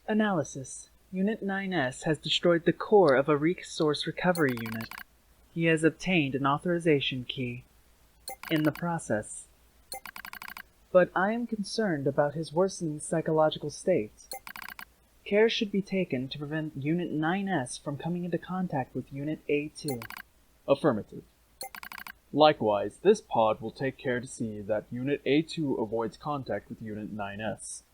Analysis. Unit 9S has destroyed the core of a resource recovery unit. He has obtained an authorization key in the process. But I am concerned about his worsening psychological state. Care should be taken to prevent Unit 9S from coming into contact with Unit A2. Affirmative. Likewise, this pod will take care to see that Unit A2 avoids contact with Unit 9S.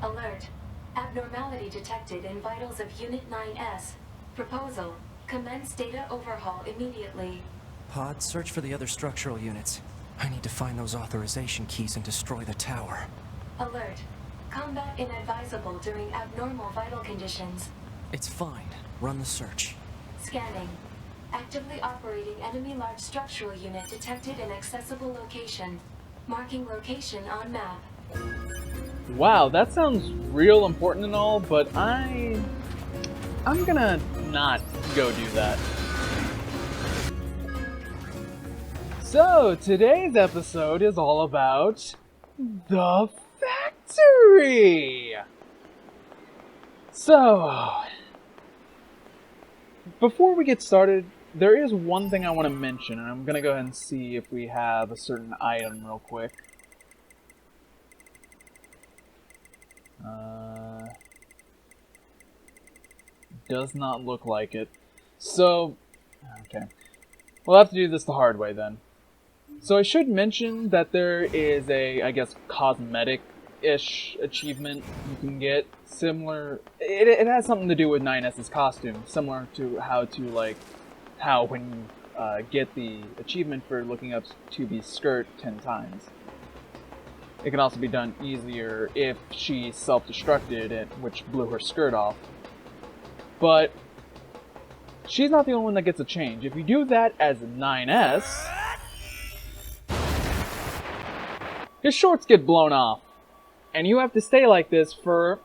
Alert. Abnormality detected in vitals of Unit 9S. Proposal. Commence data overhaul immediately. Pod, search for the other structural units. I need to find those authorization keys and destroy the tower. Alert. Combat inadvisable during abnormal vital conditions. It's fine. Run the search. Scanning. Actively operating enemy large structural unit detected in accessible location. Marking location on map. Wow, that sounds real important and all, but I'm gonna not go do that. So, today's episode is all about the factory! So, before we get started, there is one thing I want to mention, and I'm gonna go ahead and see if we have a certain item real quick. Does not look like it. So, okay. We'll have to do this the hard way then. So I should mention that there is a, I guess, cosmetic-ish achievement you can get. Similar, it has something to do with 9S's costume. Similar to how when you get the achievement for looking up 2B's skirt 10 times. It can also be done easier if she self-destructed, which blew her skirt off. But she's not the only one that gets a change. If you do that as 9S, his shorts get blown off. And you have to stay like this for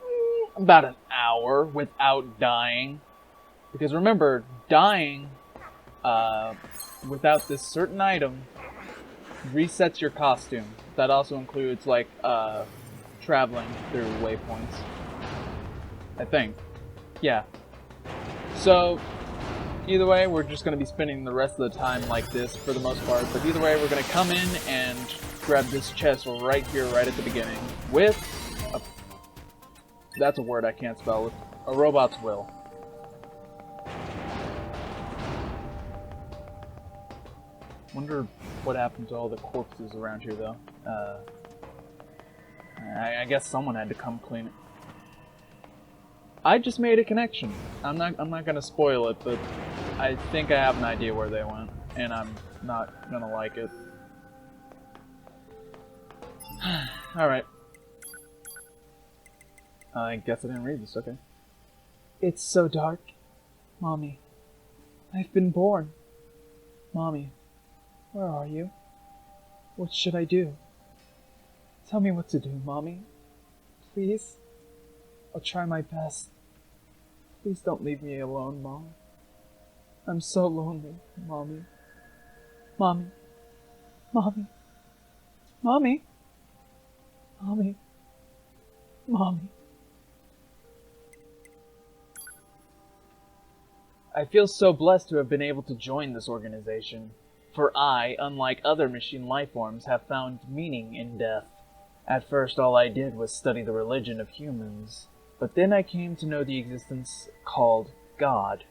about an hour without dying. Because remember, dying without this certain item resets your costume. That also includes, like, traveling through waypoints. I think. Yeah. So, either way, we're just going to be spending the rest of the time like this for the most part. But either way, we're going to come in and grab this chest right here, right at the beginning. With a... That's a word I can't spell. With a robot's will. Wonder what happened to all the corpses around here, though. I guess someone had to come clean it. I just made a connection. I'm not gonna spoil it, but I think I have an idea where they went, and I'm not gonna like it. Alright. I guess I didn't read this, okay. It's so dark. Mommy. I've been born. Mommy. Where are you? What should I do? Tell me what to do, Mommy. Please? I'll try my best. Please don't leave me alone, Mom. I'm so lonely, Mommy. Mommy. Mommy. Mommy. Mommy. Mommy. I feel so blessed to have been able to join this organization. For I, unlike other machine lifeforms, have found meaning in death. At first, all I did was study the religion of humans, but then I came to know the existence called God.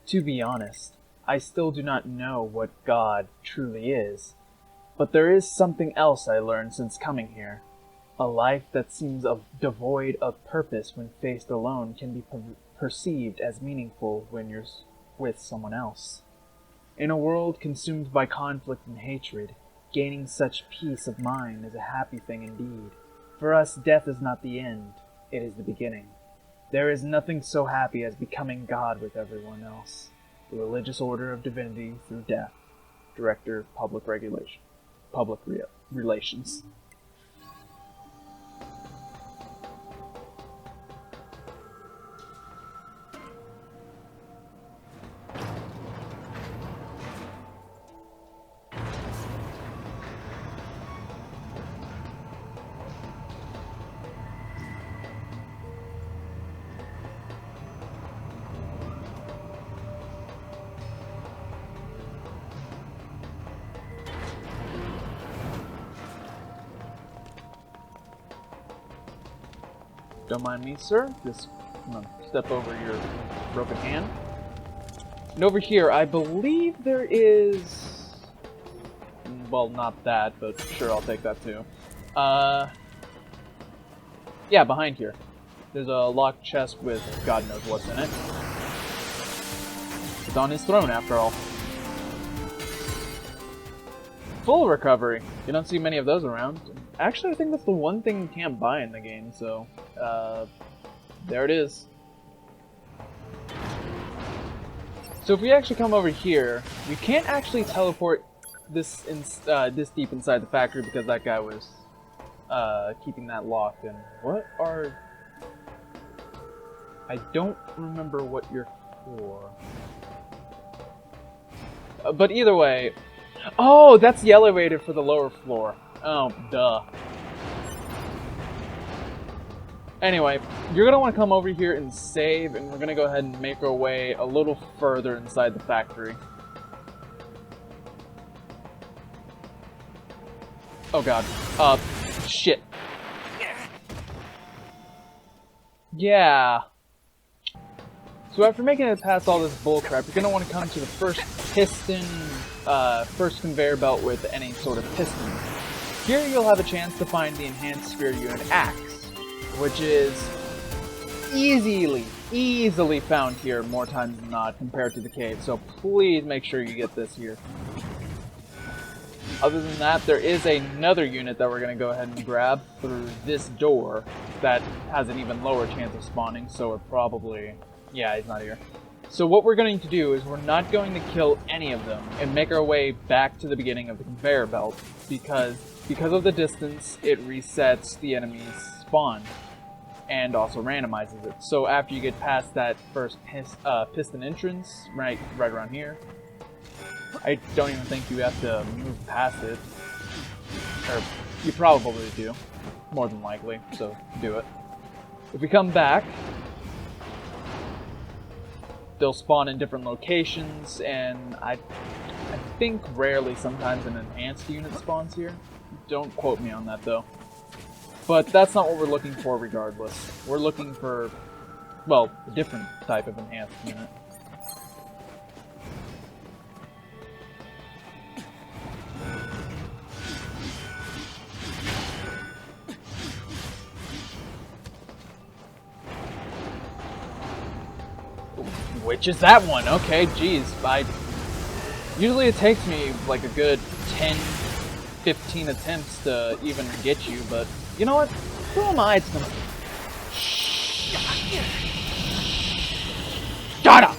To be honest, I still do not know what God truly is, but there is something else I learned since coming here. A life that seems devoid of purpose when faced alone can be perceived as meaningful when you're with someone else. In a world consumed by conflict and hatred, gaining such peace of mind is a happy thing indeed. For us, death is not the end, it is the beginning. There is nothing so happy as becoming God with everyone else. The religious order of divinity through death. Director, Public Relations. Don't mind me, sir. Just step over your broken hand. And over here, I believe there is... Well, not that, but sure, I'll take that too. Yeah, behind here. There's a locked chest with God knows what's in it. It's on his throne, after all. Full recovery. You don't see many of those around. Actually, I think that's the one thing you can't buy in the game, so... there it is. So if we actually come over here, we can't actually teleport this deep inside the factory because that guy was keeping that locked. And what are... I don't remember what you're for. But either way... Oh, that's the elevator for the lower floor. Oh, duh. Anyway, you're going to want to come over here and save, and we're going to go ahead and make our way a little further inside the factory. Oh god. Shit. Yeah. So after making it past all this bullcrap, you're going to want to come to the first piston, first conveyor belt with any sort of piston. Here you'll have a chance to find the enhanced sphere unit axe, which is easily found here more times than not compared to the cave, so please make sure you get this here. Other than that, there is another unit that we're going to go ahead and grab through this door that has an even lower chance of spawning, so we're probably... Yeah, he's not here. So what we're going to do is we're not going to kill any of them and make our way back to the beginning of the conveyor belt because of the distance, it resets the enemy's spawn and also randomizes it. So after you get past that first piston entrance, right around here, I don't even think you have to move past it. Or you probably do, more than likely, so do it. If we come back, they'll spawn in different locations, and I think rarely sometimes an enhanced unit spawns here. Don't quote me on that though. But that's not what we're looking for regardless. We're looking for, well, a different type of enhanced unit. Which is that one? Okay, geez. Usually it takes me like a good 10, 15 attempts to even get you, but you know what? Who am I to... Shut up!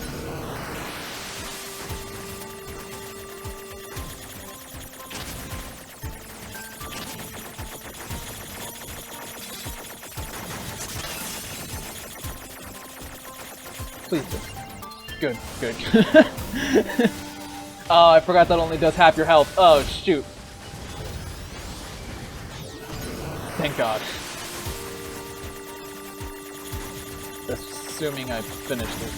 Please do. Good, good. Oh, I forgot that only does half your health. Oh, shoot. Thank God. Assuming I finished it.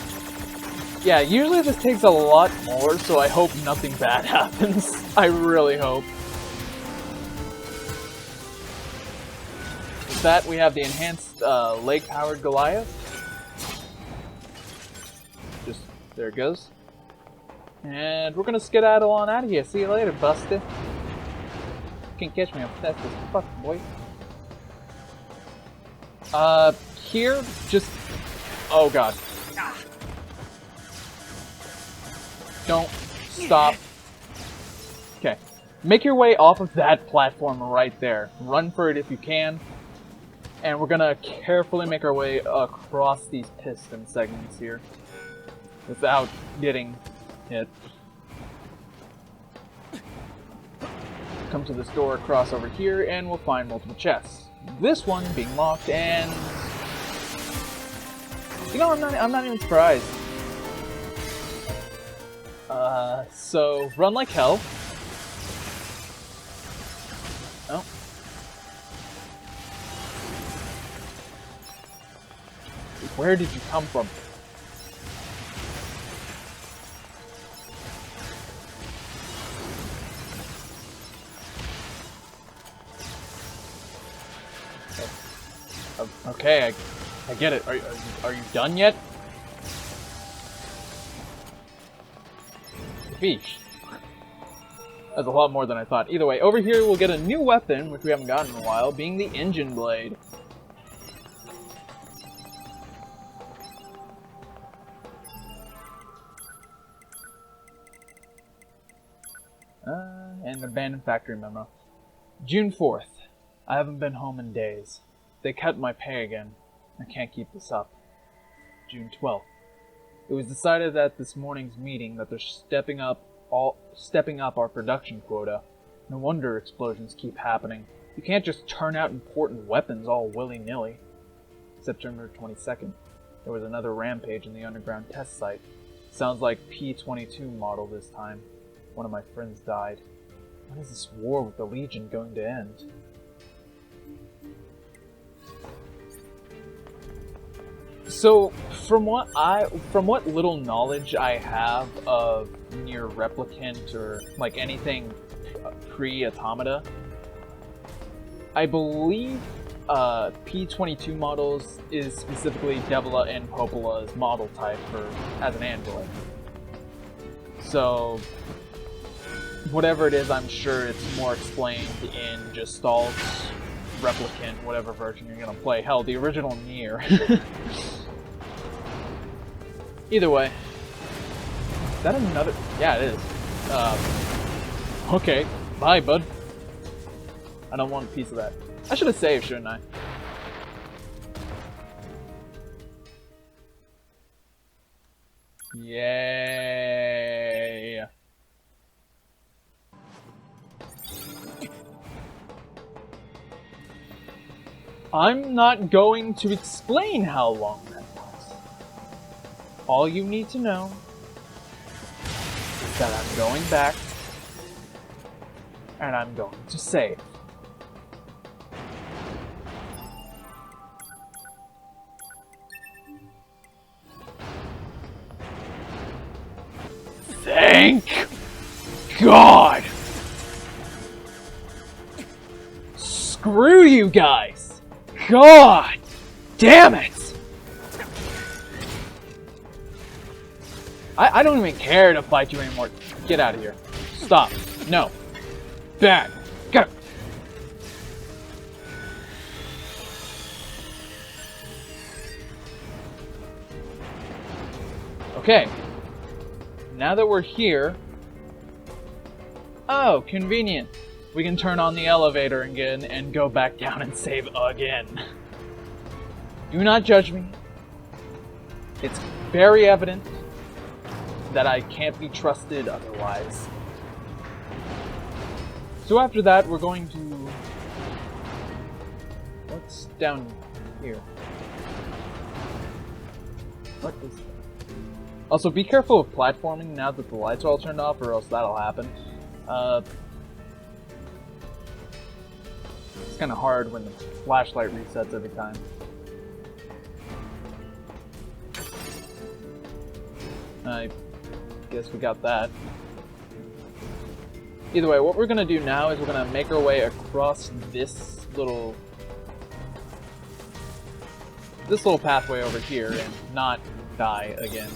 Yeah, usually this takes a lot more, so I hope nothing bad happens. I really hope. With that, we have the enhanced leg-powered Goliath. There it goes. And we're gonna skedaddle on out of here. See you later, Buster. Can't catch me, I'm fast as fuck, boy. Here, just... Oh god. Don't stop. Okay. Make your way off of that platform right there. Run for it if you can. And we're gonna carefully make our way across these piston segments here, without getting hit. Come to this door across over here, and we'll find multiple chests. This one being locked, and you know, I'm not even surprised. So run like hell. Oh. Where did you come from? Okay, I get it. Are you done yet? Beach. That's a lot more than I thought. Either way, over here we'll get a new weapon, which we haven't gotten in a while, being the engine blade. And abandoned factory memo. June 4th. I haven't been home in days. They cut my pay again. I can't keep this up. June 12th. It was decided at this morning's meeting that they're stepping up our production quota. No wonder explosions keep happening. You can't just turn out important weapons all willy-nilly. September 22nd. There was another rampage in the underground test site. Sounds like P-22 model this time. One of my friends died. When is this war with the Legion going to end? So, from what little knowledge I have of NieR Replicant or like anything pre-Automata, I believe P-22 models is specifically Devila and Popola's model type as an android. So, whatever it is, I'm sure it's more explained in Gestalt, Replicant, whatever version you're gonna play. Hell, the original NieR. Either way. Is that another? Yeah, it is. Okay. Bye, bud. I don't want a piece of that. I should have saved, shouldn't I? Yay. I'm not going to explain how long that was. All you need to know is that I'm going back and I'm going to save. Thank God! Screw you guys! God damn it! I don't even care to fight you anymore. Get out of here. Stop. No. Bad. Go. Okay. Now that we're here... Oh, convenient. We can turn on the elevator again and go back down and save again. Do not judge me. It's very evident that I can't be trusted otherwise. So after that, we're going to... What's down here? What is that? Also, be careful of platforming now that the lights are all turned off, or else that'll happen. It's kind of hard when the flashlight resets every time. I guess we got that. Either way, what we're gonna do now is we're gonna make our way across this little pathway over here and not die again.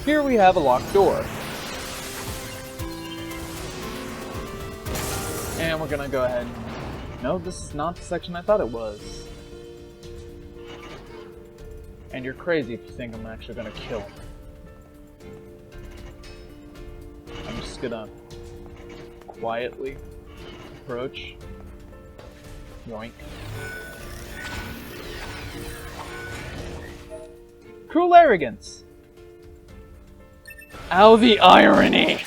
Here we have a locked door. And we're gonna go ahead and... No, this is not the section I thought it was. And you're crazy if you think I'm actually gonna kill him. I'm just gonna quietly approach. Yoink. Cruel arrogance! Ow, the irony!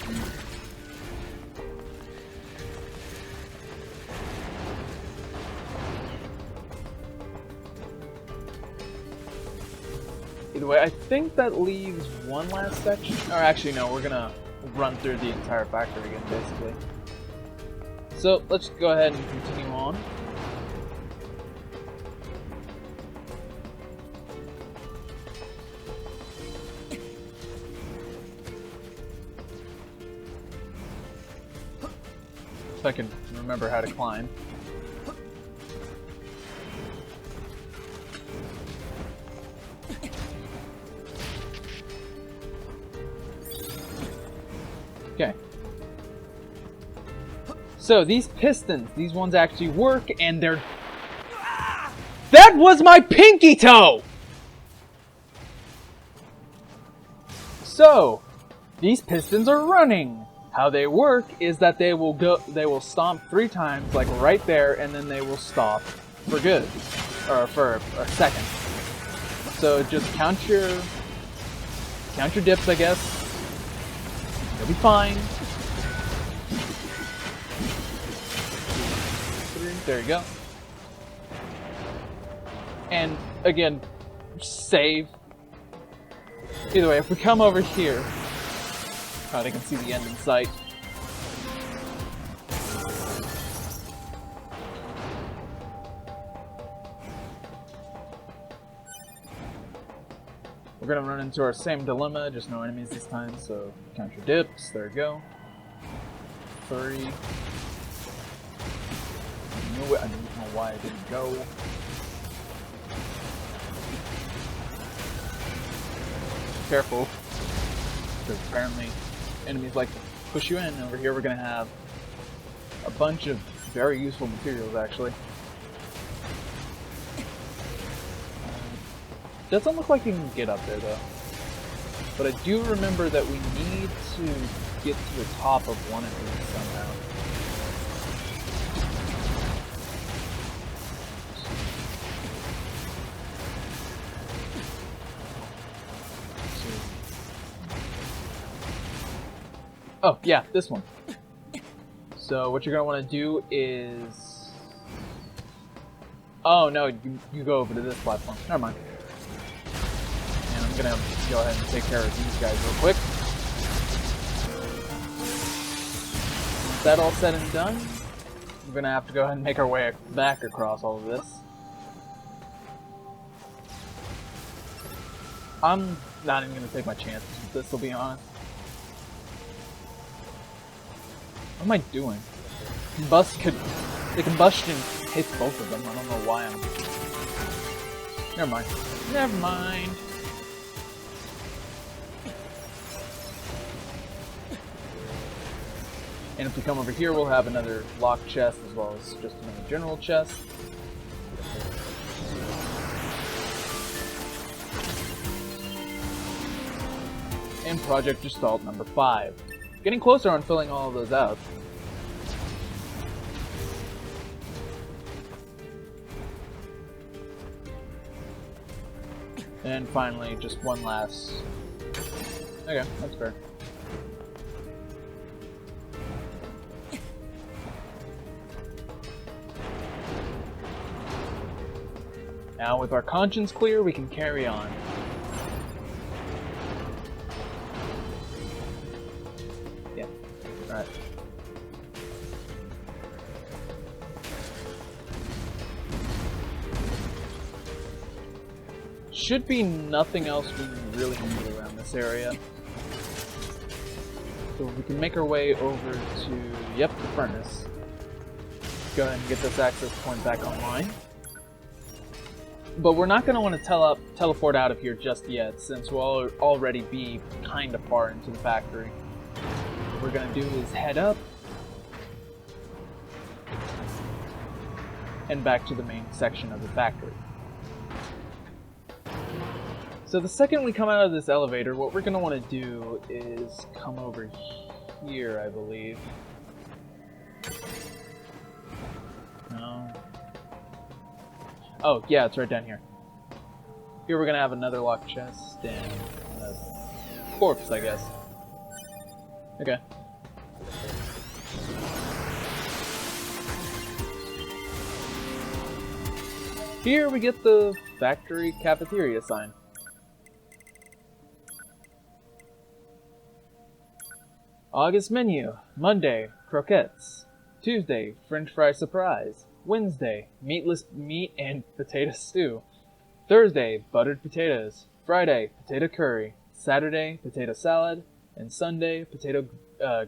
Either way, I think that leaves one last section. Or actually, no, we're gonna run through the entire factory again, basically. So, let's go ahead and continue on. If I can remember how to climb. Okay. So these pistons, these ones actually work, and they're... That was my pinky toe! So, these pistons are running. How they work is that they will stomp 3 times, like right there, and then they will stop for good, or for a second. So just count your dips, I guess. You'll be fine. 3, there you go. And again, save. Either way, if we come over here, God, I can see the end in sight. We're gonna run into our same dilemma, just no enemies this time, so count your dips, there we go. 3. I don't know why I didn't go. Careful, because apparently enemies like to push you in. Over here we're going to have a bunch of very useful materials, actually. Doesn't look like you can get up there, though. But I do remember that we need to get to the top of one of these somehow. Oh, yeah, this one. So what you're going to want to do is... Oh, no, you go over to this platform. Never mind. And I'm going to go ahead and take care of these guys real quick. With that all said and done, we're going to have to go ahead and make our way back across all of this. I'm not even going to take my chances with this, to be honest. What am I doing? The combustion hits both of them. I don't know why I'm... Never mind. Never mind. And if we come over here, we'll have another locked chest as well as just another general chest. And Project Gestalt number 5. Getting closer on filling all of those out. And finally, just one last... Okay, that's fair. Now, with our conscience clear, we can carry on. Yeah, alright. Should be nothing else we really need around this area. So we can make our way over to, yep, the furnace. Go ahead and get this access point back online. But we're not going to want to teleport out of here just yet, since we'll already be kind of far into the factory. What we're going to do is head up and back to the main section of the factory. So the second we come out of this elevator, what we're going to want to do is come over here, I believe. No. Oh, yeah, it's right down here. Here we're going to have another locked chest and a corpse, I guess. Okay. Here we get the factory cafeteria sign. August menu. Monday, croquettes. Tuesday, French fry surprise. Wednesday, meatless meat and potato stew. Thursday, buttered potatoes. Friday, potato curry. Saturday, potato salad. And Sunday, potato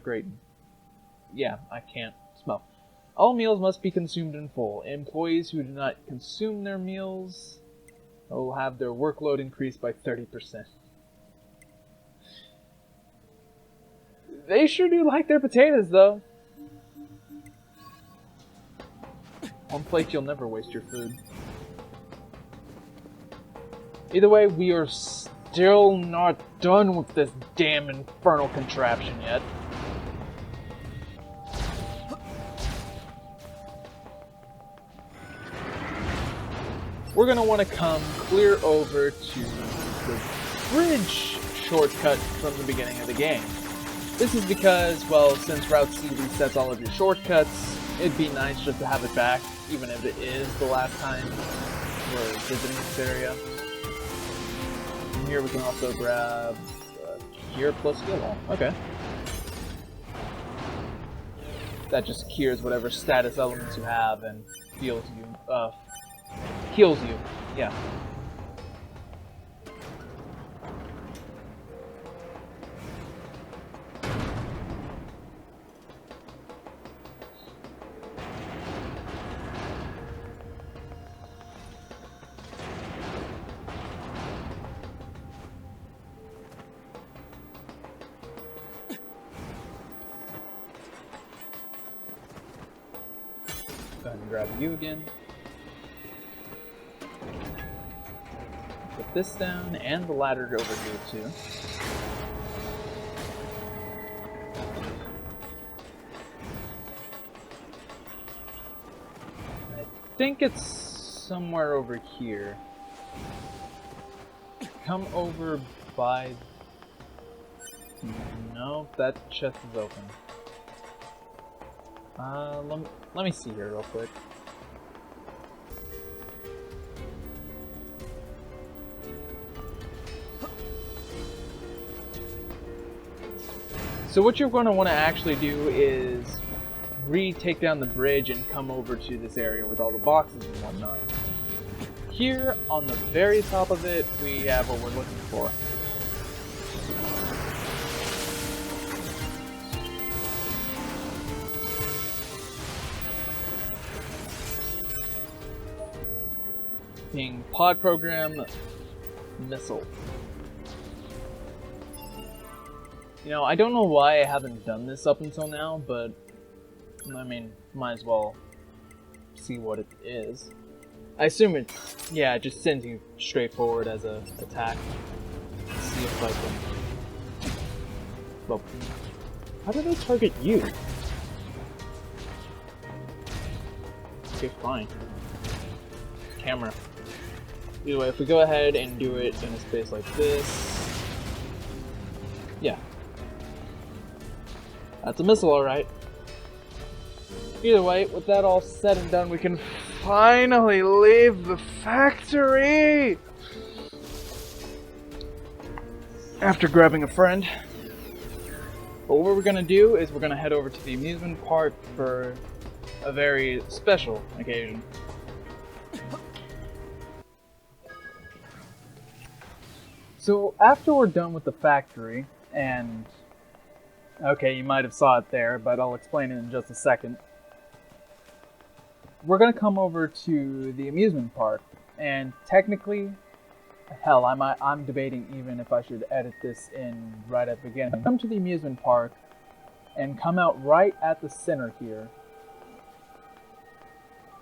gratin. Yeah, I can't smell. All meals must be consumed in full. Employees who do not consume their meals will have their workload increased by 30%. They sure do like their potatoes, though. On plate, you'll never waste your food. Either way, we are still not done with this damn infernal contraption yet. We're gonna want to come clear over to the bridge shortcut from the beginning of the game. This is because, well, since Route C resets all of your shortcuts, it'd be nice just to have it back, even if it is the last time we're visiting this area. And here we can also grab Cure plus Skill Wall. Okay. That just cures whatever status elements you have and heals you. Yeah. Go ahead and grab you again. Put this down and the ladder over here too. I think it's somewhere over here. Come over by... No, that chest is open. Let me see here real quick. So what you're going to want to actually do is take down the bridge and come over to this area with all the boxes and whatnot. Here, on the very top of it, we have what we're looking for. Being Pod Program Missile. You know, I don't know why I haven't done this up until now, but I mean, might as well see what it is. I assume it, yeah, it just sends you straight forward as a attack. Let's see if I can. Well, how do they target you? Okay, fine. Camera. Either way, if we go ahead and do it in a space like this, yeah. That's a missile, alright. Either way, with that all said and done, we can finally leave the factory! After grabbing a friend. But what we're gonna do is we're gonna head over to the amusement park for a very special occasion. So after we're done with the factory, and okay, you might have saw it there, but I'll explain it in just a second. We're gonna come over to the amusement park, and technically, hell, I'm debating even if I should edit this in right at the beginning. Come to the amusement park, and come out right at the center here.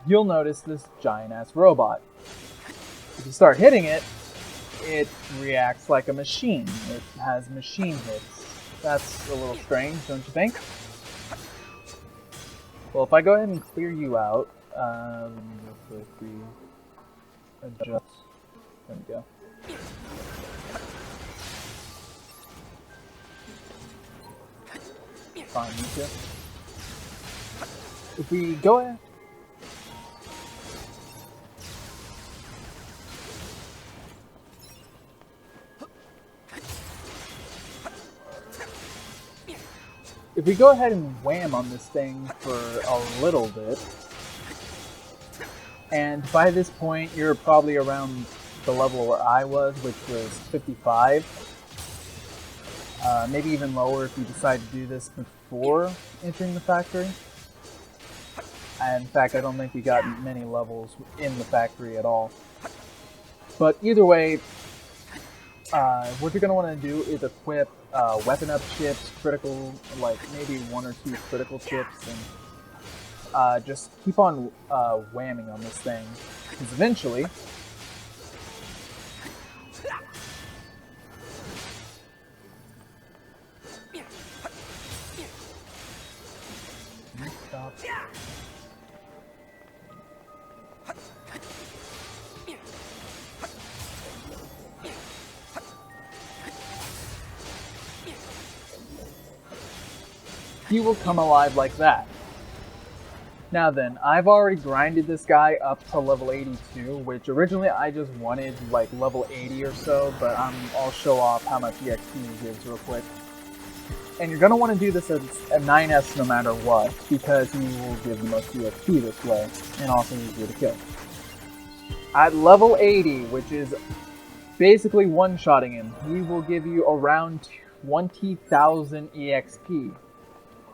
You'll notice this giant-ass robot. If you start hitting it, it reacts like a machine. It has machine hits. That's a little strange, don't you think? Well, if I go ahead and clear you out, let me go quickly adjust. There we go. Fine, me too. If we go ahead. If we go ahead and wham on this thing for a little bit, and by this point you're probably around the level where I was, which was 55, maybe even lower if you decide to do this before entering the factory. And in fact, I don't think we got many levels in the factory at all. But either way, what you're going to want to do is equip weapon up chips, critical, like maybe 1 or 2 critical chips, and just keep on whamming on this thing, because eventually... Stop. He will come alive like that. Now then, I've already grinded this guy up to level 82, which originally I just wanted like level 80 or so, but I'll show off how much EXP he gives real quick. And you're going to want to do this as a 9S no matter what, because he will give the most EXP this way, and also easier to kill. At level 80, which is basically one-shotting him, he will give you around 20,000 EXP.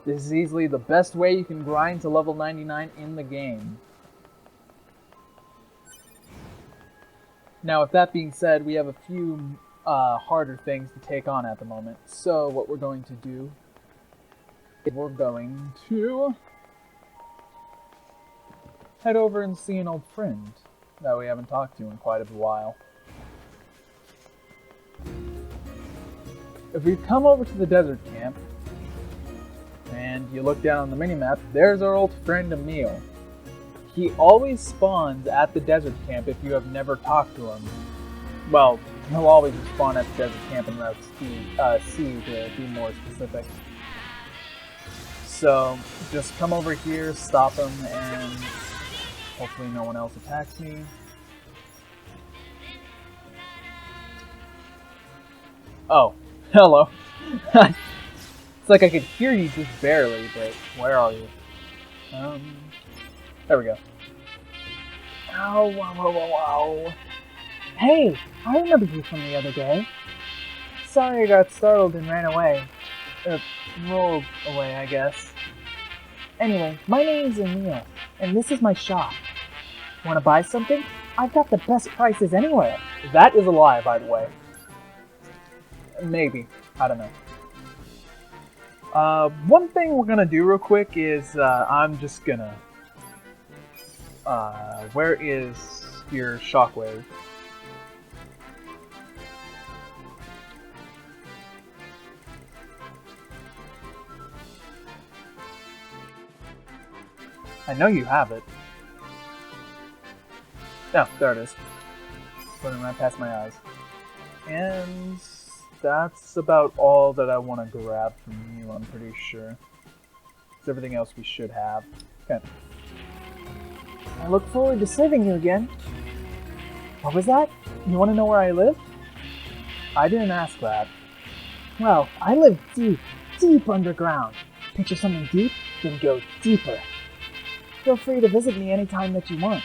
This is easily the best way you can grind to level 99 in the game. Now, with that being said, we have a few harder things to take on at the moment. So, what we're going to do is we're going to head over and see an old friend that we haven't talked to in quite a while. If we come over to the desert camp, and you look down on the minimap, there's our old friend Emil. He always spawns at the desert camp if you have never talked to him. Well, he'll always spawn at the desert camp in Route C to be more specific. So, just come over here, stop him, and hopefully no one else attacks me. Oh, hello. It's like I could hear you just barely, but where are you? There we go. Oh, wow. Hey, I remember you from the other day. Sorry I got startled and ran away. Rolled away, I guess. Anyway, my name's Emil, and this is my shop. Want to buy something? I've got the best prices anywhere. That is a lie, by the way. Maybe. I don't know. One thing we're gonna do real quick is, I'm just gonna... where is your shockwave? I know you have it. Oh, there it is. Running right past my eyes. And... that's about all that I want to grab from you, I'm pretty sure. It's everything else we should have. Okay. I look forward to serving you again. What was that? You want to know where I live? I didn't ask that. Well, I live deep, deep underground. Picture something deep, then go deeper. Feel free to visit me anytime that you want.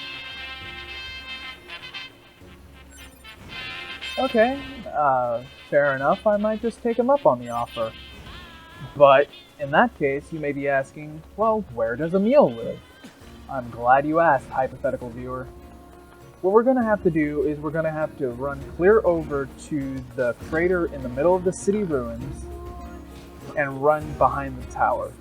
Okay, fair enough, I might just take him up on the offer. But, in that case, you may be asking, well, where does Emil live? I'm glad you asked, hypothetical viewer. What we're going to have to do is we're going to have to run clear over to the crater in the middle of the city ruins and run behind the tower.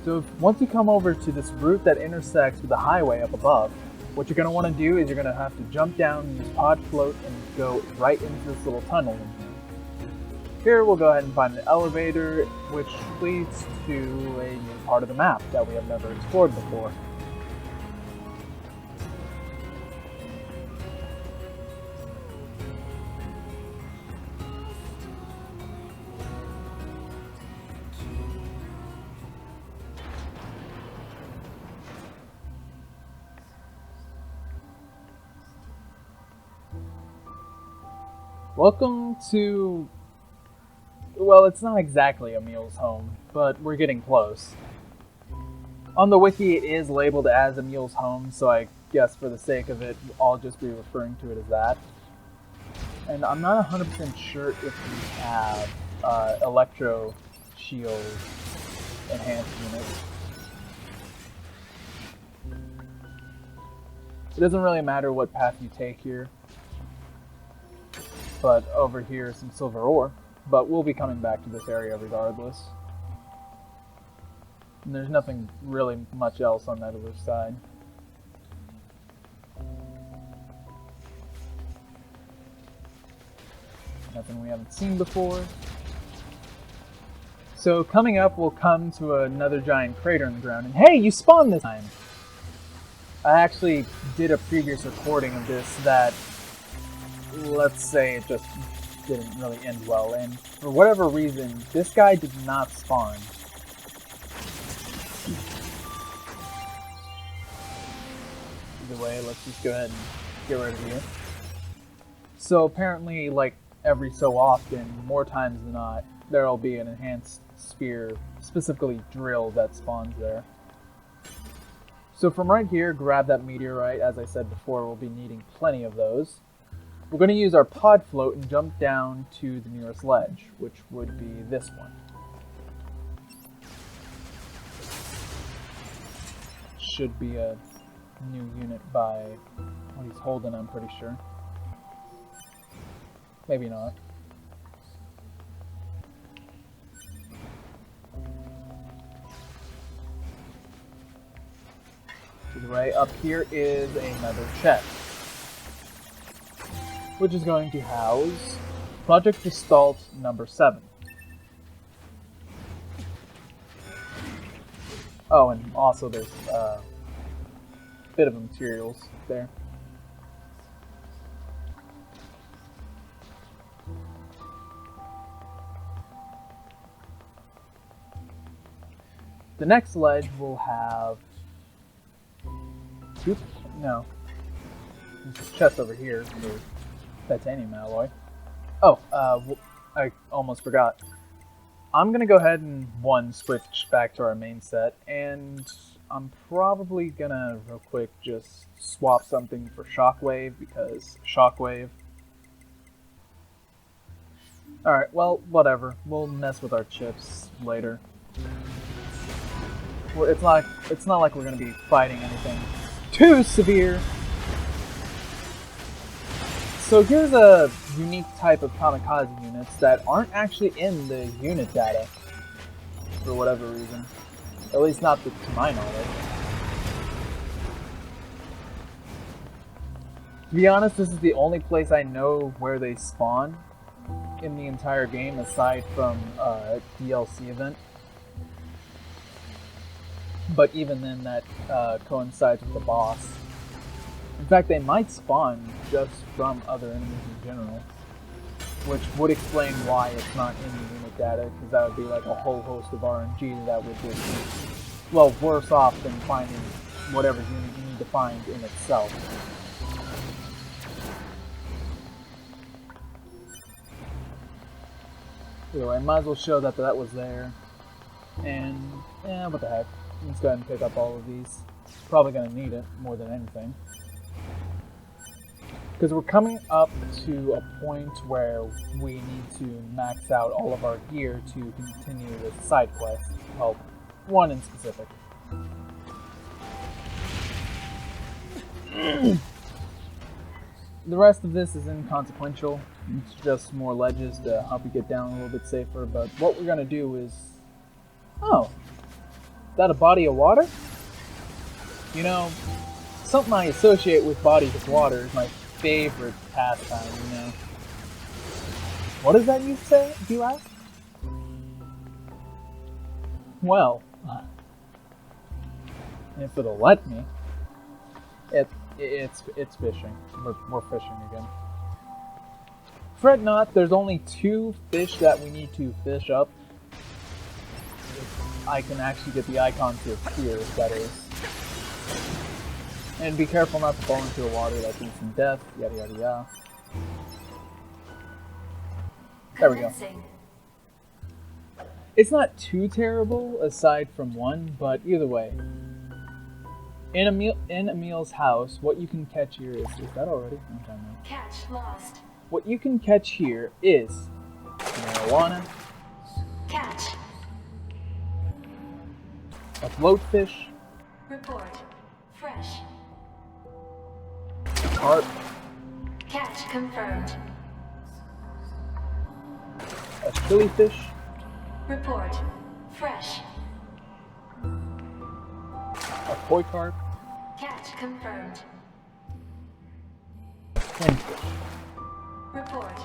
So once you come over to this route that intersects with the highway up above, what you're going to want to do is you're going to have to jump down, use pod float, and go right into this little tunnel. Here we'll go ahead and find an elevator, which leads to a new part of the map that we have never explored before. Welcome to... well, it's not exactly Emil's home, but we're getting close. On the wiki it is labeled as Emil's home, so I guess for the sake of it, I'll just be referring to it as that. And I'm not 100% sure if we have Electro Shield enhanced units. It doesn't really matter what path you take here. But over here is some silver ore. But we'll be coming back to this area regardless. And there's nothing really much else on that other side. Nothing we haven't seen before. So coming up, we'll come to another giant crater in the ground. And hey, you spawned this time! I actually did a previous recording of this that, let's say, it just didn't really end well. And for whatever reason, this guy did not spawn. Either way, let's just go ahead and get rid of you. So apparently, like every so often, more times than not, there'll be an enhanced sphere, specifically drill, that spawns there. So from right here, grab that meteorite. As I said before, we'll be needing plenty of those. We're going to use our pod float and jump down to the nearest ledge, which would be this one. Should be a new unit by what he's holding, I'm pretty sure. Maybe not. To the right, up here is another chest, which is going to house Project Gestalt number 7. Oh, and also there's a bit of materials there. The next ledge will have two, no, there's a chest over here for titanium alloy. Oh, I almost forgot. I'm gonna go ahead and switch back to our main set, and I'm probably gonna real quick just swap something for Shockwave, because Shockwave. Alright, well, whatever. We'll mess with our chips later. It's not like we're gonna be fighting anything too severe. So here's a unique type of kamikaze units that aren't actually in the unit data for whatever reason. At least not to my knowledge. To be honest, this is the only place I know where they spawn in the entire game, aside from a DLC event. But even then, that coincides with the boss. In fact, they might spawn just from other enemies in general, which would explain why it's not in the unit data, because that would be like a whole host of RNG that would just be, well, worse off than finding whatever unit you need to find in itself. Anyway, I might as well show that was there. And, yeah, what the heck. Let's go ahead and pick up all of these. Probably going to need it more than anything. Because we're coming up to a point where we need to max out all of our gear to continue with side quests. Well, one in specific. The rest of this is inconsequential. It's just more ledges to help you get down a little bit safer. But what we're going to do is... Oh! Is that a body of water? You know, something I associate with bodies of water is my favorite pastime, you know. What does that you say, you ask? Well, if it'll let me, it's fishing. We're fishing again. Fret not, there's only 2 fish that we need to fish up. I can actually get the icon to appear, that is. And be careful not to fall into the water, that's instant death, yada yada yada. There we go. It's not too terrible, aside from one, but either way. In Emil's house, what you can catch here is that already? Okay, no. Catch lost. What you can catch here is marijuana, Catch. a floatfish, Report. Fresh. carp. Catch confirmed. A killifish. Report. Fresh. A koi carp. Catch confirmed. Clamfish. Report.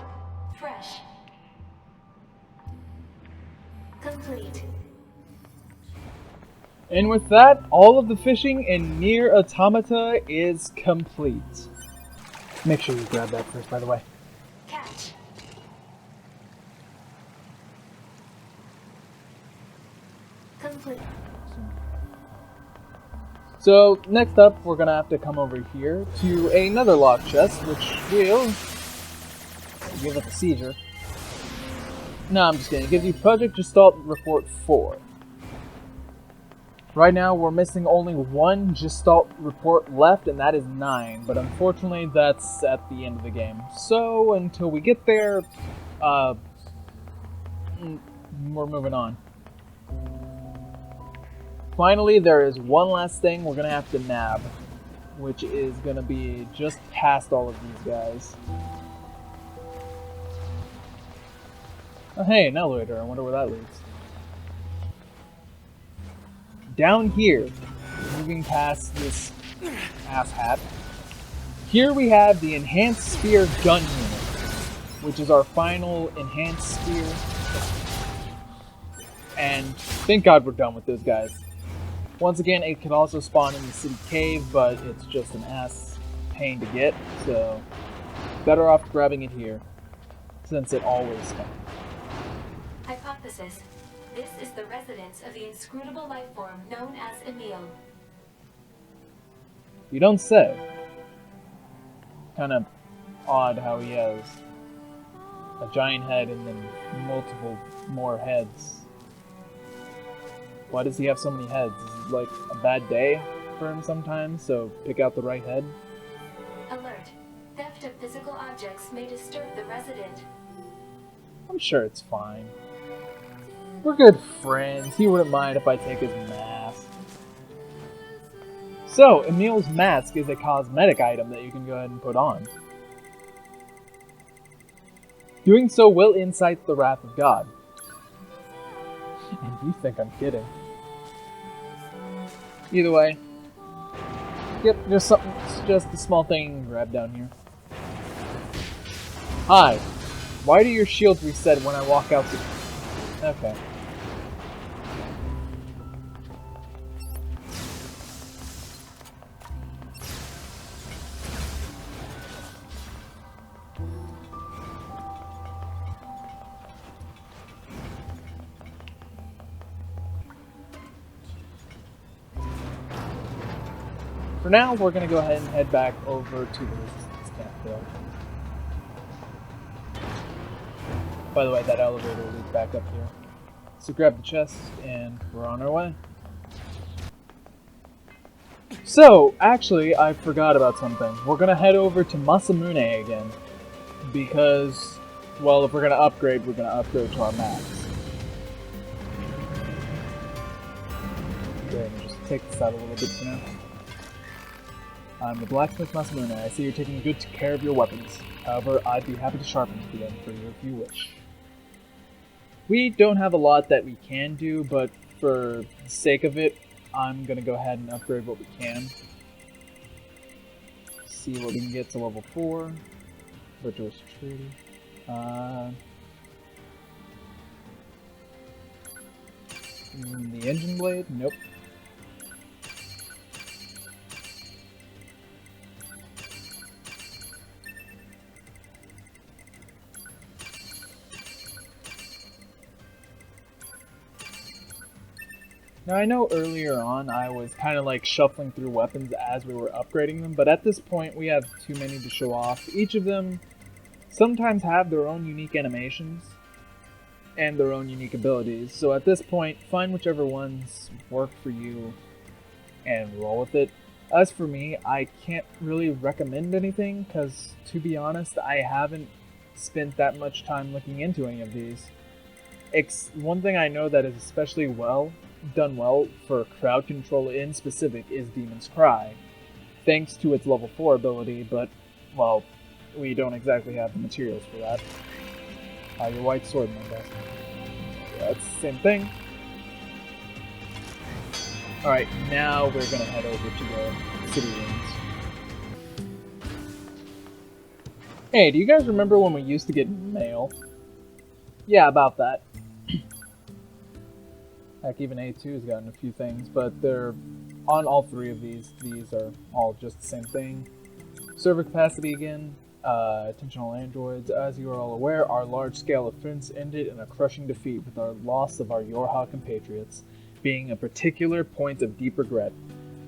Fresh. Complete. And with that, all of the fishing in NieR Automata is complete. Make sure you grab that first, by the way. Catch. Complete. So, next up, we're gonna have to come over here to another lock chest, which will give us a seizure. No, I'm just kidding. It gives you Project Gestalt Report 4. Right now, we're missing only one Gestalt report left, and that is 9. But unfortunately, that's at the end of the game. So, until we get there, we're moving on. Finally, there is one last thing we're going to have to nab, which is going to be just past all of these guys. Oh, hey, an elevator. I wonder where that leads. Down here, moving past this asshat, here we have the Enhanced Spear Gun Unit, which is our final Enhanced Spear. And thank God we're done with those guys. Once again, it can also spawn in the city cave, but it's just an ass pain to get, so better off grabbing it here, since it always spawns. Hypothesis. This is the residence of the inscrutable life form known as Emil. You don't say. Kind of odd how he has a giant head and then multiple more heads. Why does he have so many heads? Is it like a bad day for him sometimes, so pick out the right head? Alert. Theft of physical objects may disturb the resident. I'm sure it's fine. We're good friends. He wouldn't mind if I take his mask. So, Emil's mask is a cosmetic item that you can go ahead and put on. Doing so will incite the wrath of God. And you think I'm kidding. Either way. Yep, just something, just a small thing you can grab down here. Hi. Why do your shields reset when I walk out the... Okay. For now, we're going to go ahead and head back over to the resistance camp hill. By the way, that elevator leads back up here. So grab the chest, and we're on our way. So, actually, I forgot about something. We're going to head over to Masamune again. Because, well, if we're going to upgrade to our max. Okay, just take this out a little bit for now. I'm the blacksmith Masamune. I see you're taking good care of your weapons. However, I'd be happy to sharpen them for you if you wish. We don't have a lot that we can do, but for the sake of it, I'm gonna go ahead and upgrade what we can. See what we can get to level 4. Virtuous Treaty. The engine blade? Nope. Now I know earlier on I was kind of like shuffling through weapons as we were upgrading them, but at this point we have too many to show off. Each of them sometimes have their own unique animations and their own unique abilities, so at this point find whichever ones work for you and roll with it. As for me, I can't really recommend anything because, to be honest, I haven't spent that much time looking into any of these. One thing I know that is especially done well for crowd control in specific is Demon's Cry, thanks to its level 4 ability, but well, we don't exactly have the materials for that. Your white sword, my best. Yeah, that's the same thing. Alright, now we're gonna head over to the city ruins. Hey, do you guys remember when we used to get mail? Yeah, about that. Heck, even A2's gotten a few things, but they're on all three of these. These are all just the same thing. Server capacity again. Attention all androids. As you are all aware, our large-scale offense ended in a crushing defeat with our loss of our Yorha compatriots being a particular point of deep regret.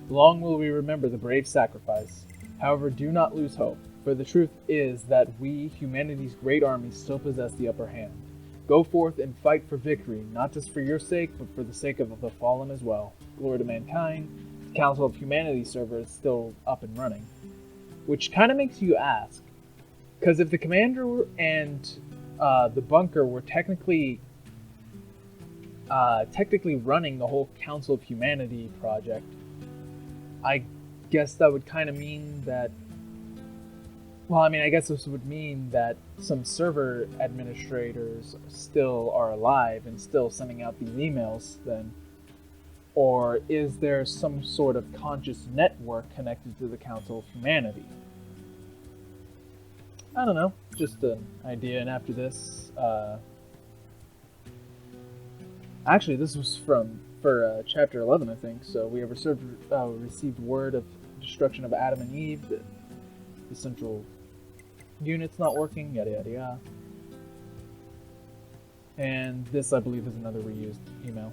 Long will we remember the brave sacrifice. However, do not lose hope, for the truth is that we, humanity's great army, still possess the upper hand. Go forth and fight for victory, not just for your sake, but for the sake of the fallen as well. Glory to mankind. The Council of Humanity server is still up and running. Which kind of makes you ask, because if the commander and the bunker were technically running the whole Council of Humanity project, I guess that would kind of mean that, well, I mean, I guess this would mean that some server administrators still are alive and still sending out these emails then. Or is there some sort of conscious network connected to the Council of Humanity? I don't know, just an idea. And after this, actually, this was for chapter 11, I think. So we have received word of destruction of Adam and Eve. The central unit's not working. Yada yada yada. And this, I believe, is another reused email.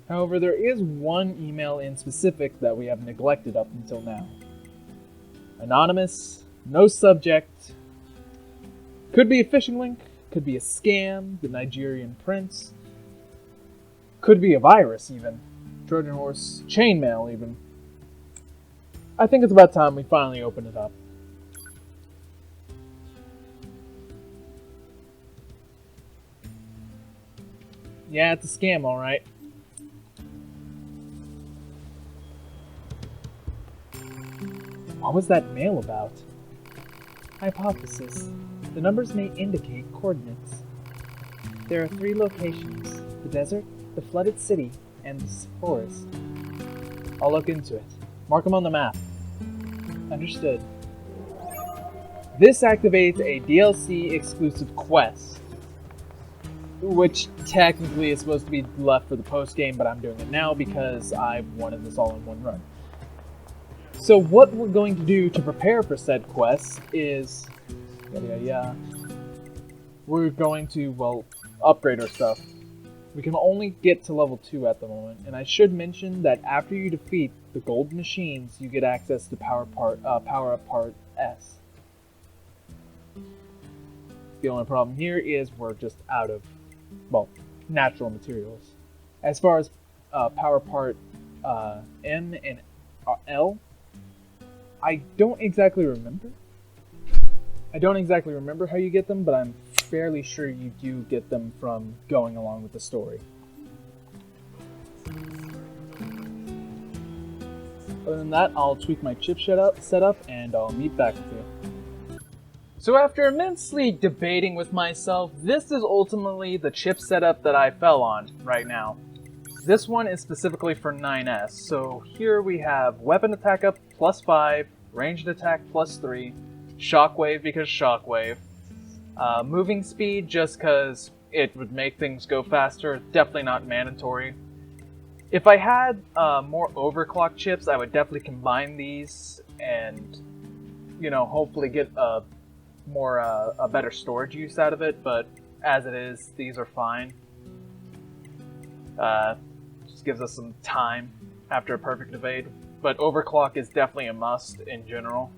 However, there is one email in specific that we have neglected up until now. Anonymous, no subject. Could be a phishing link. Could be a scam. The Nigerian prince. Could be a virus, even. Trojan horse. Chainmail, even. I think it's about time we finally open it up. Yeah, it's a scam, alright. What was that mail about? Hypothesis. The numbers may indicate coordinates. There are 3 locations: the desert, the flooded city, and the forest. I'll look into it. Mark them on the map. Understood. This activates a DLC exclusive quest, which technically is supposed to be left for the post-game, but I'm doing it now because I wanted this all in one run. So what we're going to do to prepare for said quest is, we're going to, well, upgrade our stuff. We can only get to level 2 at the moment, and I should mention that after you defeat the gold machines, you get access to power-up part S. The only problem here is we're just out of, well, natural materials. As far as power part M and L, I don't exactly remember. How you get them, but I'm fairly sure you do get them from going along with the story. Other than that, I'll tweak my chip setup and I'll meet back with you. So after immensely debating with myself, this is ultimately the chip setup that I fell on right now. This one is specifically for 9S, so here we have weapon attack up +5, ranged attack +3, shockwave because shockwave, moving speed just because it would make things go faster, definitely not mandatory. If I had more overclock chips, I would definitely combine these and, you know, hopefully get a better storage use out of it, but as it is, these are fine. Just gives us some time after a perfect evade, but overclock is definitely a must in general.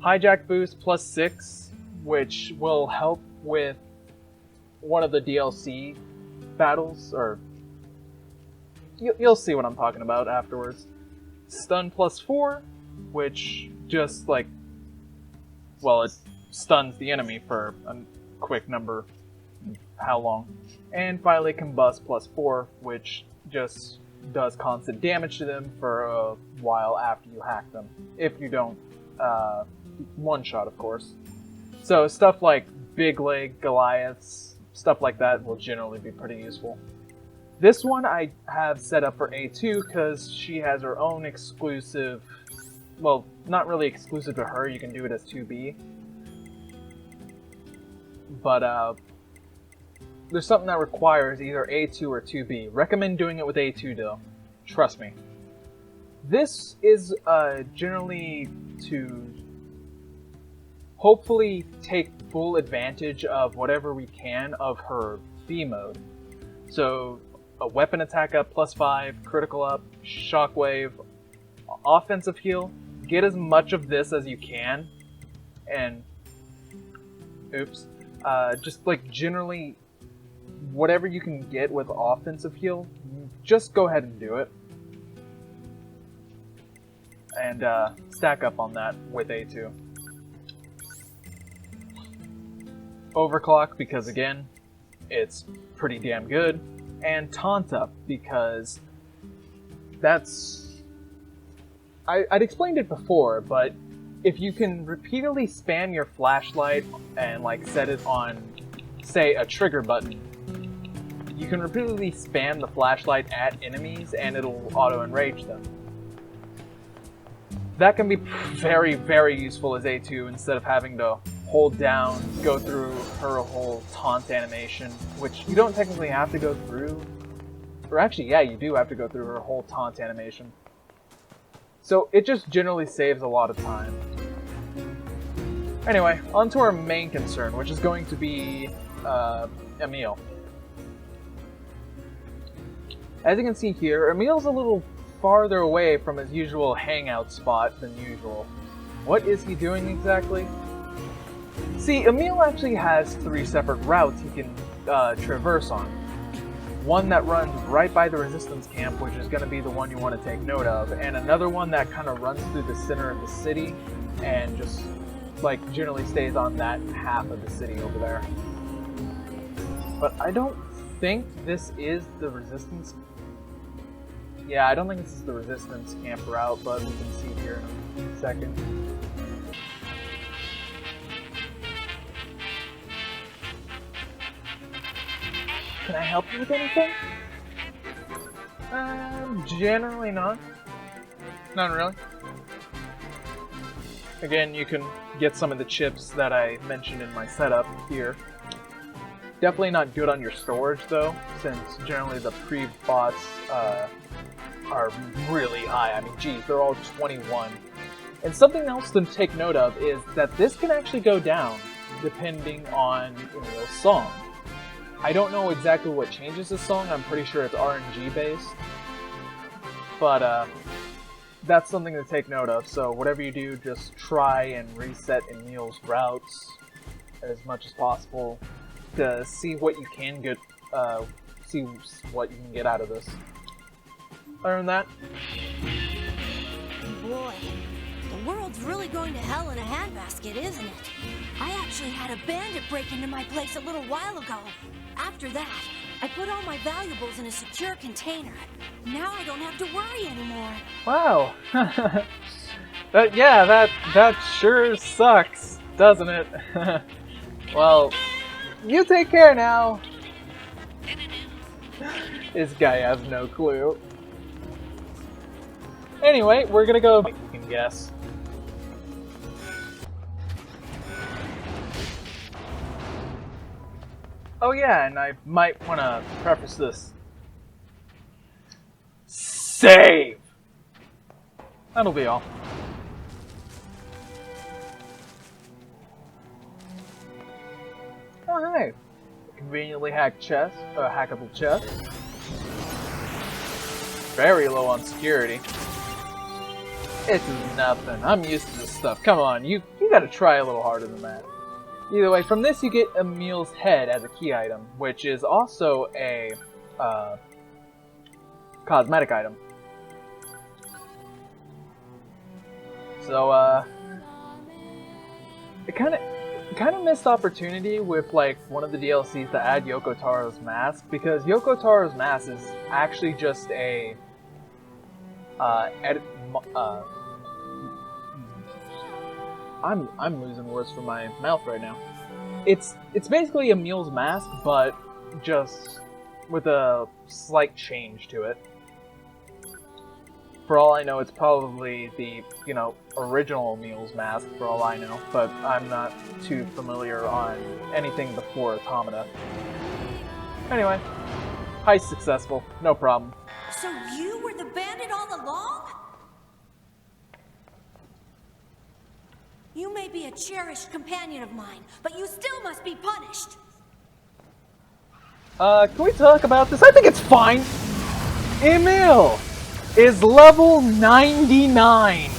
Hijack boost +6, which will help with one of the DLC battles, or you'll see what I'm talking about afterwards. Stun +4, which just like, well, it stuns the enemy for a quick number, how long. And finally Combust +4, which just does constant damage to them for a while after you hack them. If you don't one-shot, of course. So stuff like big leg Goliaths, stuff like that will generally be pretty useful. This one I have set up for A2 because she has her own exclusive, well, not really exclusive to her, you can do it as 2B. But there's something that requires either A2 or 2B. Recommend doing it with A2 though, trust me. This is generally to hopefully take full advantage of whatever we can of her B mode. So a weapon attack up +5, critical up, shockwave, offensive heal. Get as much of this as you can, and just like generally whatever you can get with offensive heal, just go ahead and do it. And stack up on that with A2. Overclock, because again, it's pretty damn good. And Taunt Up, because that's... I'd explained it before, but if you can repeatedly spam your flashlight and like set it on, say, a trigger button, you can repeatedly spam the flashlight at enemies and it'll auto-enrage them. That can be very, very useful as A2 instead of having to hold down, go through her whole taunt animation, which you don't technically have to go through. Or actually, yeah, you do have to go through her whole taunt animation. So it just generally saves a lot of time. Anyway, on to our main concern, which is going to be Emil. As you can see here, Emil's a little farther away from his usual hangout spot than usual. What is he doing exactly? See, Emil actually has 3 separate routes he can traverse on. One that runs right by the resistance camp, which is going to be the one you want to take note of, and another one that kind of runs through the center of the city and just like generally stays on that half of the city over there. But I don't think this is the resistance. Yeah, I don't think this is the resistance camp route, but we can see here in a second. Can I help you with anything? Generally not. Not really. Again, you can get some of the chips that I mentioned in my setup here. Definitely not good on your storage though, since generally the pre-bots are really high. I mean, geez, they're all 21. And something else to take note of is that this can actually go down depending on Emil's song. I don't know exactly what changes this song, I'm pretty sure it's RNG based. But that's something to take note of, so whatever you do, just try and reset Emil's routes as much as possible to see what you can get, see what you can get out of this. Other than that, boy, the world's really going to hell in a handbasket, isn't it? I actually had a bandit break into my place a little while ago. After that, I put all my valuables in a secure container. Now I don't have to worry anymore. wow. that sure sucks, doesn't it? Well, you take care now. This guy has no clue. Anyway, we're gonna go. You can guess. Oh yeah, and I might want to preface this. Save! That'll be all. Oh hey! Conveniently hacked chest, hackable chest. Very low on security. It's nothing. I'm used to this stuff. Come on, you gotta try a little harder than that. Either way, from this you get Emil's head as a key item, which is also a cosmetic item. So, it kind of missed opportunity with like one of the DLCs to add Yoko Taro's mask, because Yoko Taro's mask is actually just a edit. I'm losing words from my mouth right now. It's basically Emil's mask, but just with a slight change to it. For all I know, it's probably the, original Emil's mask, for all I know, but I'm not too familiar on anything before Automata. Anyway, heist successful, no problem. So you were the bandit all along? You may be a cherished companion of mine, but you still must be punished. Can we talk about this? I think it's fine. Emil is level 99.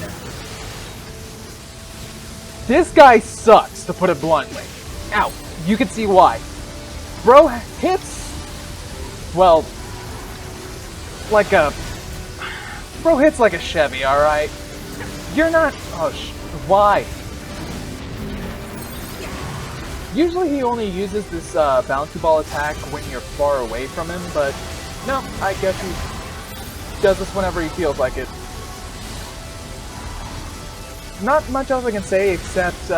This guy sucks, to put it bluntly. Ow, you can see why. Bro hits, well, like a... Bro hits like a Chevy, alright? You're not... Oh, why? Usually he only uses this bouncy ball attack when you're far away from him, but no, I guess he does this whenever he feels like it. Not much else I can say except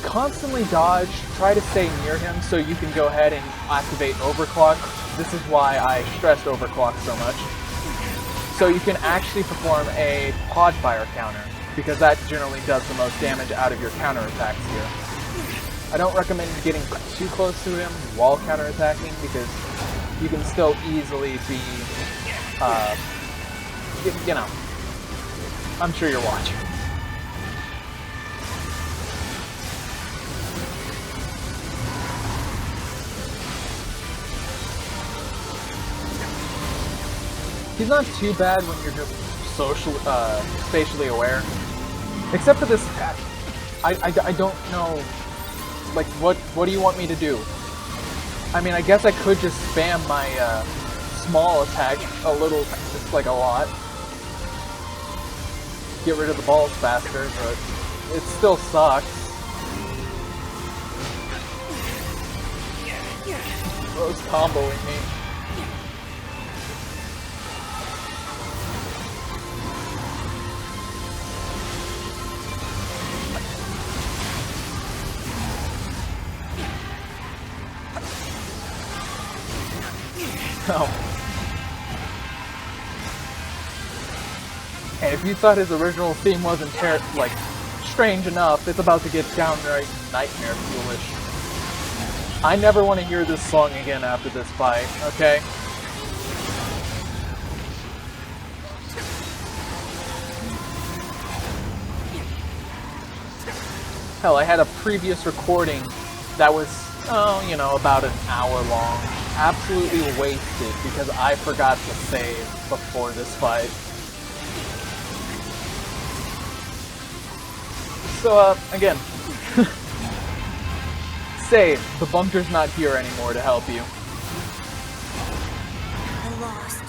constantly dodge, try to stay near him so you can go ahead and activate overclock. This is why I stressed overclock so much. So you can actually perform a pod fire counter, because that generally does the most damage out of your counterattacks here. I don't recommend getting too close to him while counterattacking, because you can still easily be, I'm sure you're watching. He's not too bad when you're just spatially aware. Except for this attack. I don't know, like, what do you want me to do? I mean, I guess I could just spam my small attack a little, just like a lot. Get rid of the balls faster, but it still sucks. Bro's comboing me. Oh. And if you thought his original theme wasn't strange enough, it's about to get downright nightmare foolish. I never want to hear this song again after this fight, okay? Hell, I had a previous recording that was, about an hour long. Absolutely wasted because I forgot to save before this fight. So, again, save. The bunker's not here anymore to help you. I lost.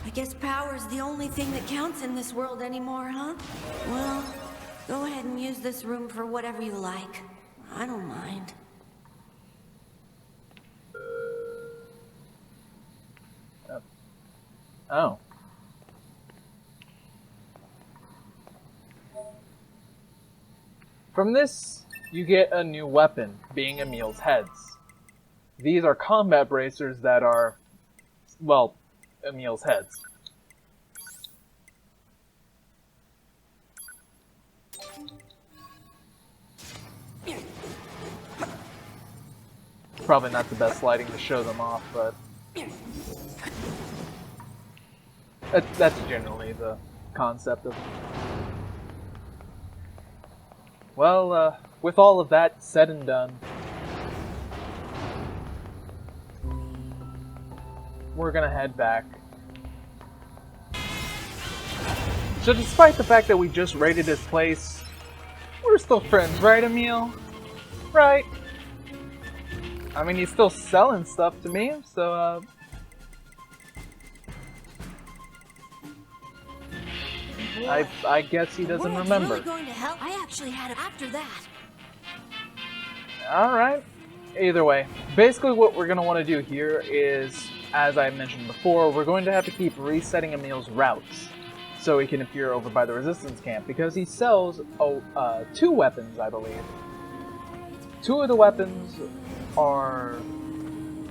I guess power's the only thing that counts in this world anymore, huh? Well, go ahead and use this room for whatever you like. I don't mind. Oh. From this, you get a new weapon, being Emil's heads. These are combat bracers that are, well, Emil's heads. Probably not the best lighting to show them off, but that's generally the concept of it. Well, with all of that said and done, we're gonna head back. So despite the fact that we just raided his place, we're still friends, right, Emil? Right? I mean, he's still selling stuff to me, so, I guess he doesn't remember. Really going to hell? I actually had it after that. Alright. Either way, basically what we're going to want to do here is as I mentioned before, we're going to have to keep resetting Emil's routes so he can appear over by the resistance camp, because he sells 2 weapons, I believe. 2 of the weapons are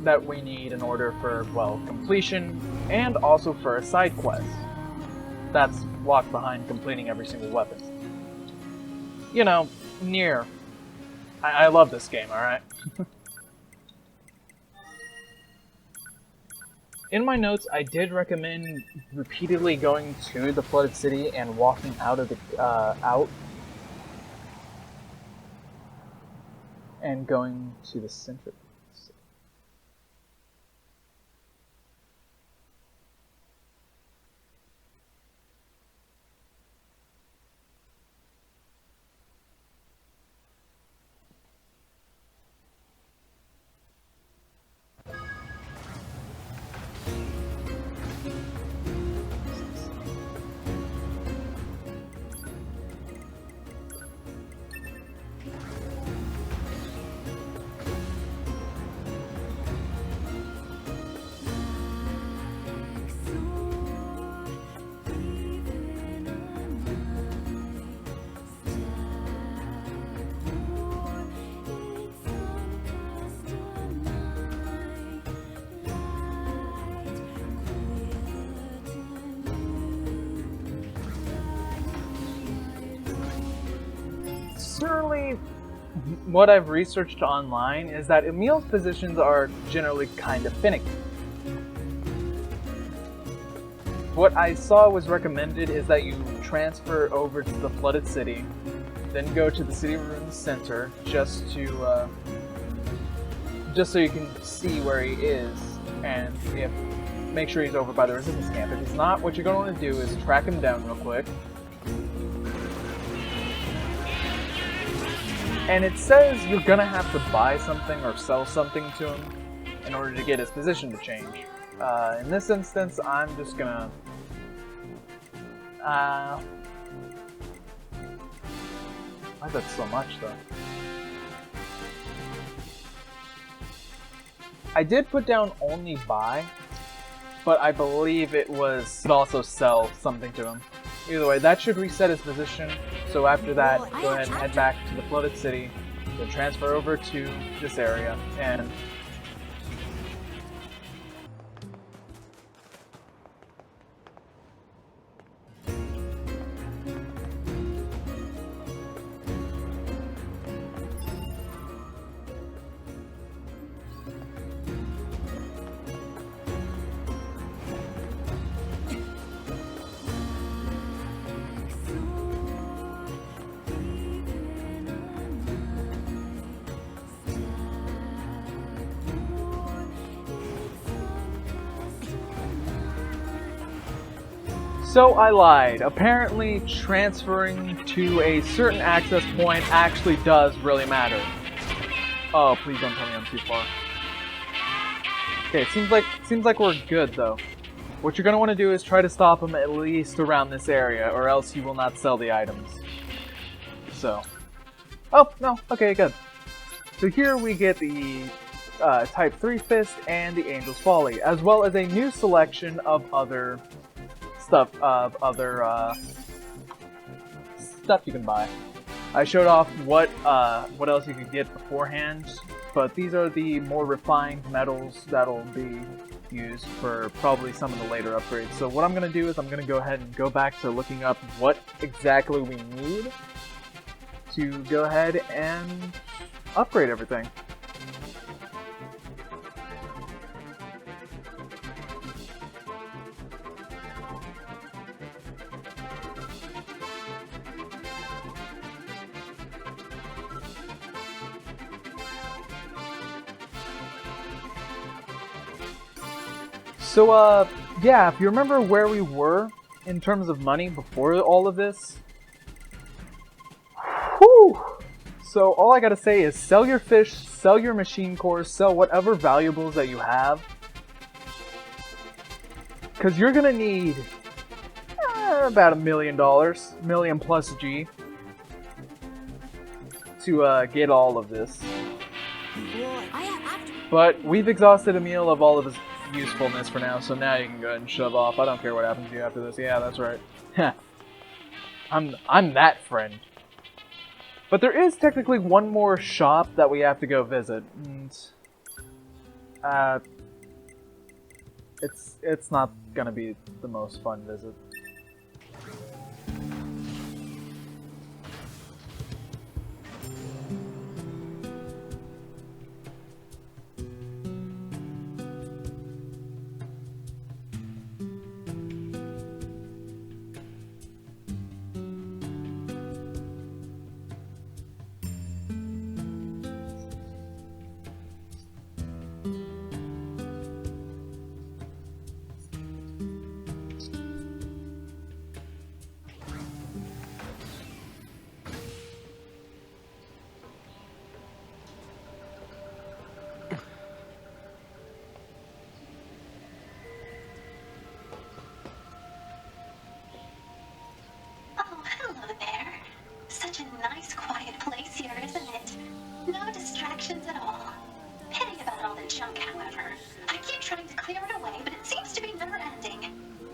that we need in order for, well, completion, and also for a side quest that's locked behind completing every single weapon. You know, NieR. I love this game, alright? In my notes, I did recommend repeatedly going to the flooded city and walking out of the and going to the center. Certainly, what I've researched online is that Emil's positions are generally kind of finicky. What I saw was recommended is that you transfer over to the flooded city, then go to the city ruins center just so you can see where he is, and make sure he's over by the resistance camp. If he's not, what you're going to want to do is track him down real quick. And it says you're gonna have to buy something or sell something to him in order to get his position to change. In this instance, I'm just gonna... why that's so much, though? I did put down only buy, but I believe it was could also sell something to him. Either way, that should reset his position. So after that, go ahead and head back to the flooded city, then transfer over to this area, and so I lied. Apparently, transferring to a certain access point actually does really matter. Oh, please don't tell me I'm too far. Okay, seems like we're good though. What you're gonna want to do is try to stop him at least around this area, or else he will not sell the items. So, oh no, okay, good. So here we get the Type 3 Fist and the Angel's Folly, as well as a new selection of other stuff you can buy. I showed off what else you could get beforehand, but these are the more refined metals that'll be used for probably some of the later upgrades. So what I'm going to do is I'm going to go ahead and go back to looking up what exactly we need to go ahead and upgrade everything. So, yeah, if you remember where we were in terms of money before all of this, whew! So all I gotta say is sell your fish, sell your machine cores, sell whatever valuables that you have, because you're gonna need about $1 million, million plus G, to get all of this. But we've exhausted Emil of all of his usefulness for now, so now you can go ahead and shove off. I don't care what happens to you after this. Yeah, that's right. I'm that friend. But there is technically one more shop that we have to go visit. And, it's not gonna be the most fun visit. Oh, hello there. Such a nice, quiet place here, isn't it? No distractions at all. Pity about all the junk, however. I keep trying to clear it away, but it seems to be never-ending.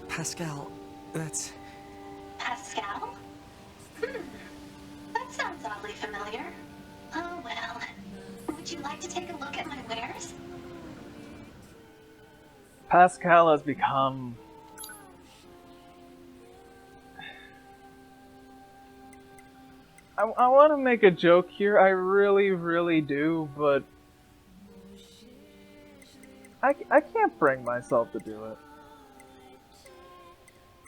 Pascal, that's... Pascal? That sounds oddly familiar. Oh, well. Would you like to take a look at my wares? Pascal has become... I want to make a joke here, I really, really do, but... I can't bring myself to do it.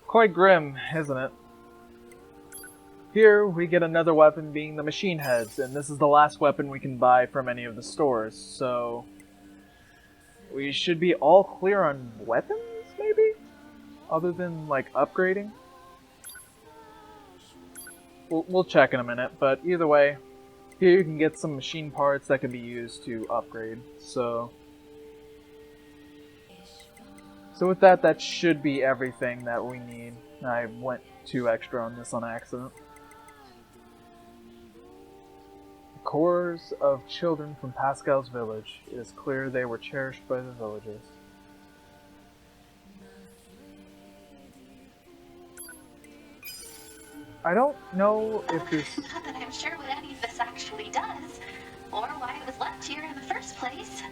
Quite grim, isn't it? Here, we get another weapon being the machine heads, and this is the last weapon we can buy from any of the stores, so... We should be all clear on weapons, maybe? Other than, like, upgrading? We'll check in a minute, but either way, here you can get some machine parts that can be used to upgrade, so with that, that should be everything that we need. I went 2 extra on this on accident. The cores of children from Pascal's village. It is clear they were cherished by the villagers. I don't know if this... Not that I'm sure what any of this actually does, or why it was left here in the first place.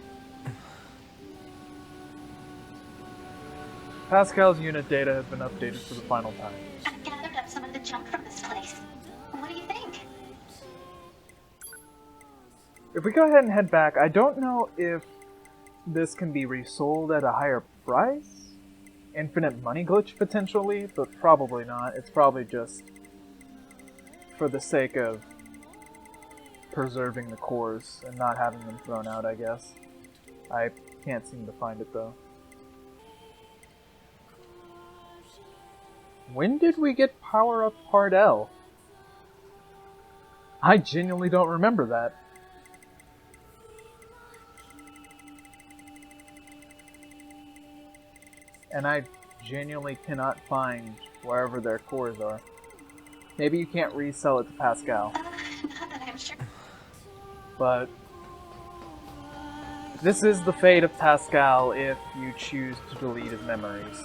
Pascal's unit data has been updated for the final time. I've gathered up some of the junk from this place. What do you think? If we go ahead and head back, I don't know if this can be resold at a higher price? Infinite money glitch potentially, but probably not. It's probably just for the sake of preserving the cores and not having them thrown out, I guess. I can't seem to find it though. When did we get Power Up Part L? I genuinely don't remember that. And I genuinely cannot find wherever their cores are. Maybe you can't resell it to Pascal. Not that I'm sure. But this is the fate of Pascal if you choose to delete his memories.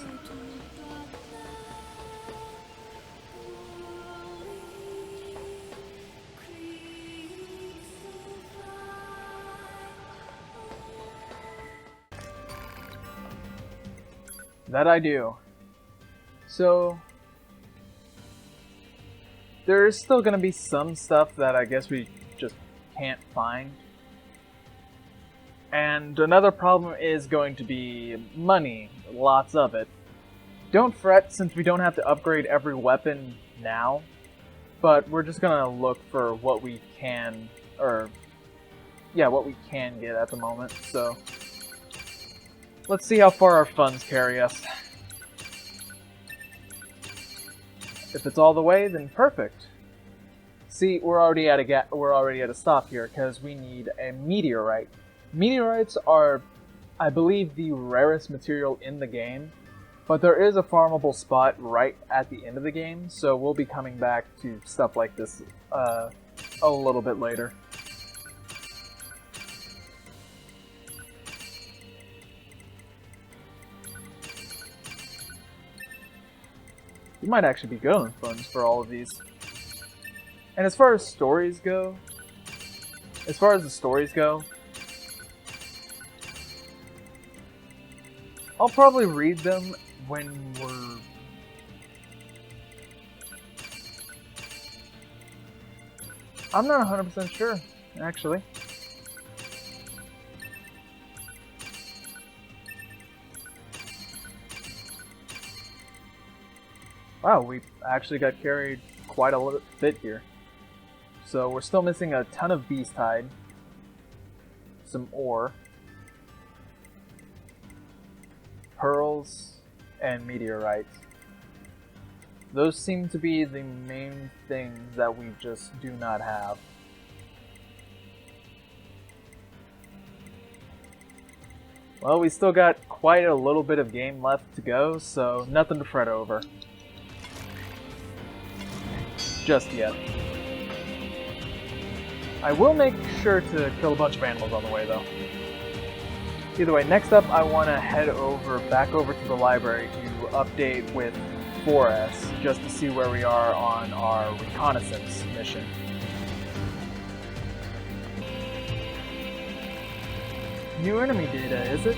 That I do. So there's still gonna be some stuff that I guess we just can't find. And another problem is going to be money. Lots of it. Don't fret since we don't have to upgrade every weapon now. But we're just gonna look for what we can, what we can get at the moment, so let's see how far our funds carry us. If it's all the way, then perfect. See, we're already at a stop here because we need a meteorite. Meteorites are, I believe, the rarest material in the game, but there is a farmable spot right at the end of the game, so we'll be coming back to stuff like this a little bit later. might actually be good on funds for all of these. And as far as the stories go, I'll probably read them when we're... I'm not 100% sure, actually. Wow, we actually got carried quite a little bit here. So we're still missing a ton of beast hide, some ore, pearls, and meteorites. Those seem to be the main things that we just do not have. Well, we still got quite a little bit of game left to go, so nothing to fret over. Just yet. I will make sure to kill a bunch of animals on the way, though. Either way, next up I want to head back over to the library to update with 4S, just to see where we are on our reconnaissance mission. New enemy data, is it?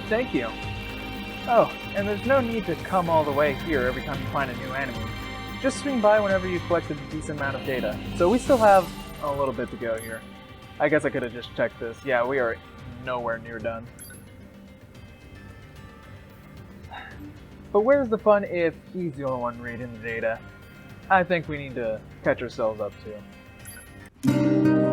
Thank you. Oh, and there's no need to come all the way here every time you find a new enemy. Just swing by whenever you've collected a decent amount of data. So we still have a little bit to go here. I guess I could have just checked this. Yeah, we are nowhere near done. But where's the fun if he's the only one reading the data? I think we need to catch ourselves up too.